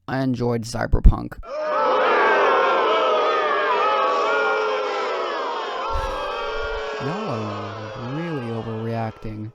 I enjoyed Cyberpunk. Y'all are really overreacting.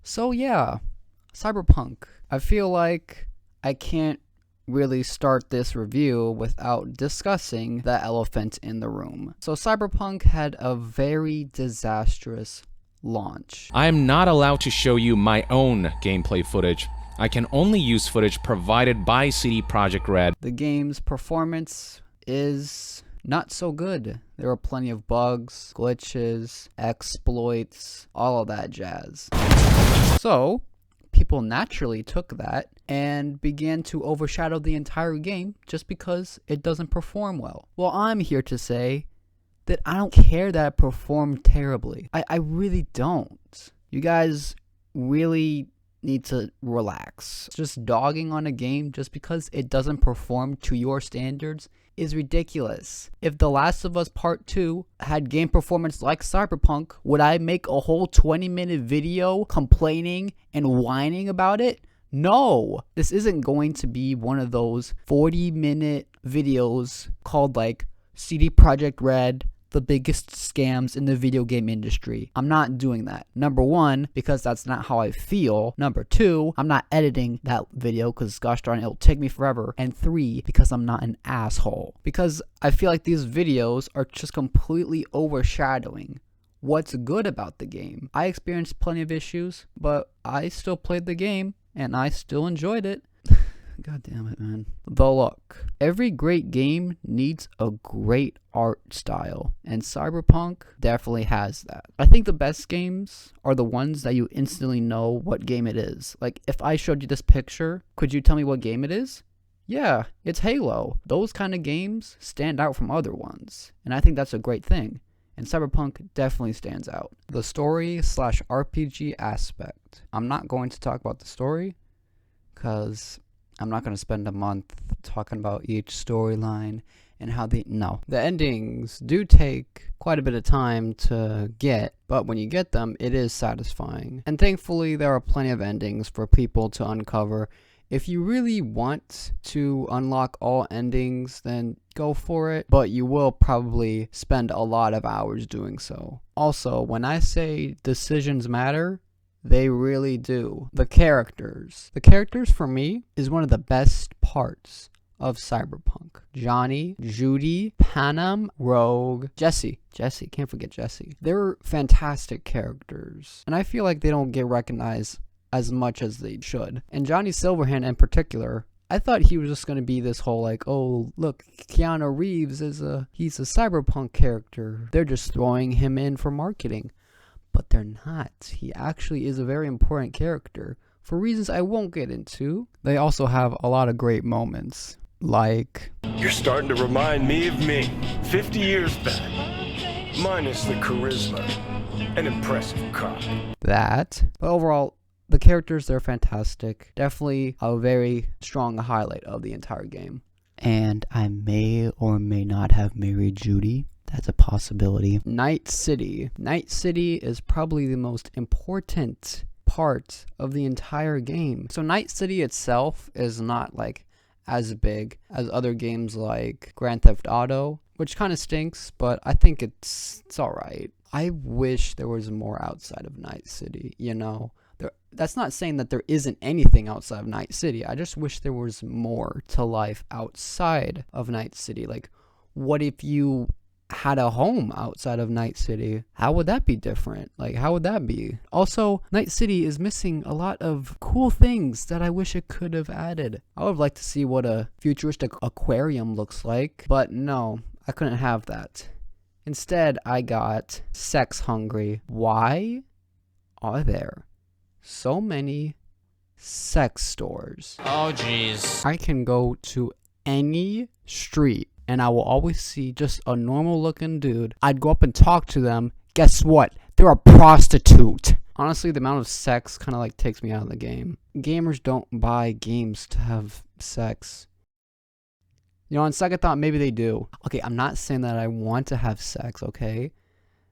So yeah, Cyberpunk. I feel like I can't really start this review without discussing the elephant in the room. So Cyberpunk had a very disastrous launch. I am not allowed to show you my own gameplay footage. I can only use footage provided by CD Projekt Red. The game's performance is not so good. There are plenty of bugs, glitches, exploits, all of that jazz. So, people naturally took that and began to overshadow the entire game just because it doesn't perform well. Well, I'm here to say that I don't care that it performed terribly. I really don't. You guys really need to relax. Just dogging on a game just because it doesn't perform to your standards is ridiculous. If The Last of Us Part 2 had game performance like Cyberpunk, would I make a whole 20-minute video complaining and whining about it? No! This isn't going to be one of those 40-minute videos called like CD Projekt Red, the biggest scams in the video game industry. I'm not doing that. Number one, because that's not how I feel. Number two, I'm not editing that video because gosh darn it'll take me forever. And three, because I'm not an asshole. Because I feel like these videos are just completely overshadowing what's good about the game. I experienced plenty of issues, but I still played the game and I still enjoyed it. God damn it, man. The look. Every great game needs a great art style, and Cyberpunk definitely has that. I think the best games are the ones that you instantly know what game it is. Like, if I showed you this picture, could you tell me what game it is? Yeah, it's Halo. Those kind of games stand out from other ones, and I think that's a great thing. And Cyberpunk definitely stands out. The story/RPG aspect. I'm not going to talk about the story, because I'm not going to spend a month talking about each storyline and how the endings do take quite a bit of time to get, but when you get them, it is satisfying. And thankfully, there are plenty of endings for people to uncover. If you really want to unlock all endings, then go for it, but you will probably spend a lot of hours doing so. Also, when I say decisions matter, they really do. The characters. The characters, for me, is one of the best parts of Cyberpunk. Johnny, Judy, Panam, Rogue, Jesse. Can't forget Jesse. They're fantastic characters, and I feel like they don't get recognized as much as they should. And Johnny Silverhand in particular, I thought he was just going to be this whole like, oh, look, Keanu Reeves he's a Cyberpunk character. They're just throwing him in for marketing. But they're not. He actually is a very important character for reasons I won't get into. They also have a lot of great moments, like, you're starting to remind me of me, 50 years back. Minus the charisma. An impressive cop. That. But overall, the characters, they're fantastic. Definitely a very strong highlight of the entire game. And I may or may not have married Judy. That's a possibility. Night City. Night City is probably the most important part of the entire game. So Night City itself is not like as big as other games like Grand Theft Auto, which kind of stinks, but I think it's alright. I wish there was more outside of Night City, you know? That's not saying that there isn't anything outside of Night City. I just wish there was more to life outside of Night City. Like, what if you had a home outside of Night City. How would that be different? Like, how would that be? Also, Night City is missing a lot of cool things that I wish it could have added. I would like to see what a futuristic aquarium looks like, but no, I couldn't have that. Instead, I got sex hungry. Why are there so many sex stores? Oh, jeez. I can go to any street and I will always see just a normal looking dude. I'd go up and talk to them. Guess what? They're a prostitute. Honestly, the amount of sex kind of like takes me out of the game. Gamers don't buy games to have sex. You know, on second thought, maybe they do. Okay, I'm not saying that I want to have sex, okay?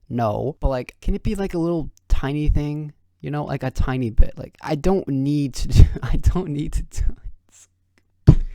No, but like, can it be like a little tiny thing? You know, like a tiny bit. Like, I don't need to do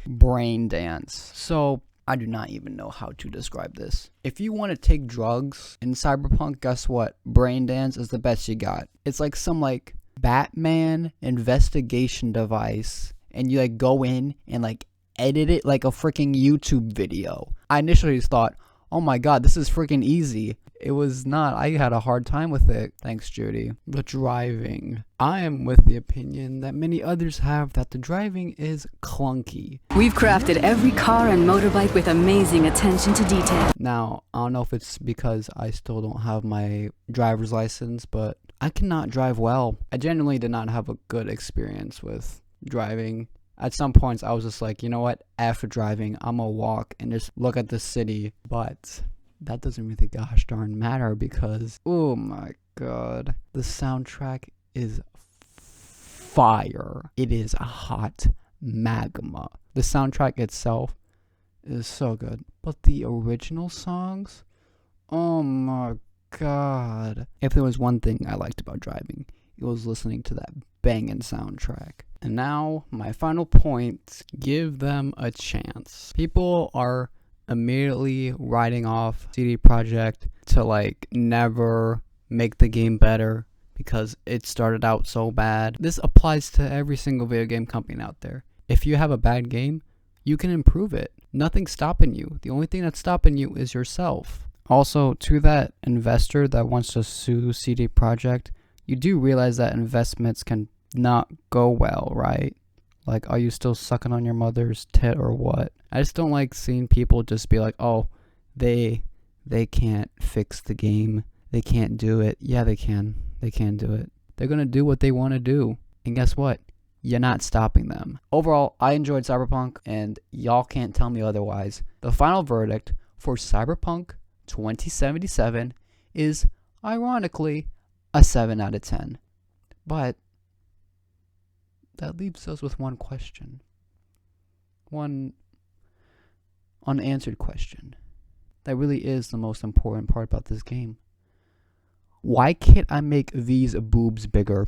brain dance. So I do not even know how to describe this. If you want to take drugs in Cyberpunk, guess what? Brain dance is the best you got. It's like some like Batman investigation device, and you like go in and like edit it like a freaking YouTube video. I initially just thought, oh my god, this is freaking easy. It was not. I had a hard time with it. Thanks, Judy. The driving. I am with the opinion that many others have that the driving is clunky. We've crafted every car and motorbike with amazing attention to detail. Now, I don't know if it's because I still don't have my driver's license, but I cannot drive well. I genuinely did not have a good experience with driving. At some points, I was just like, you know what? After driving, I'm gonna walk and just look at the city. But that doesn't really gosh darn matter because, oh my god, the soundtrack is fire. It is a hot magma. The soundtrack itself is so good. But the original songs, oh my god. If there was one thing I liked about driving, it was listening to that banging soundtrack. And now, my final point, give them a chance. People are immediately writing off CD Projekt to like never make the game better because it started out so bad. This applies to every single video game company out there. If you have a bad game, you can improve it. Nothing's stopping you. The only thing that's stopping you is yourself. Also, to that investor that wants to sue CD Projekt, you do realize that investments can not go well, right? Like, are you still sucking on your mother's tit or what? I just don't like seeing people just be like, oh, they can't fix the game. They can't do it. Yeah, they can. They can do it. They're going to do what they want to do. And guess what? You're not stopping them. Overall, I enjoyed Cyberpunk, and y'all can't tell me otherwise. The final verdict for Cyberpunk 2077 is, ironically, a 7 out of 10. But that leaves us with one question. One unanswered question. That really is the most important part about this game. Why can't I make these boobs bigger?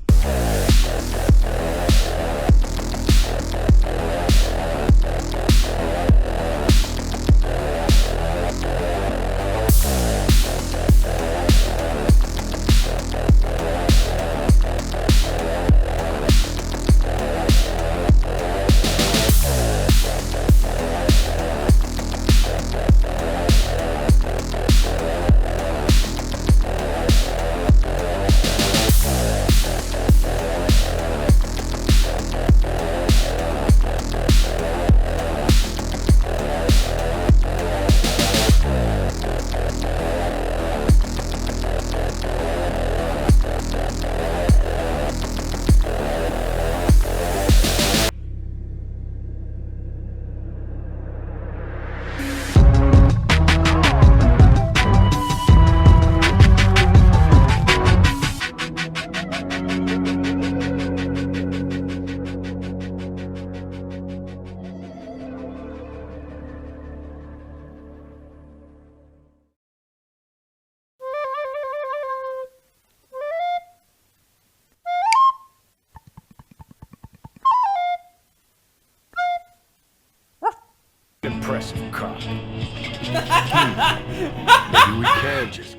Impressive cop. Maybe we can just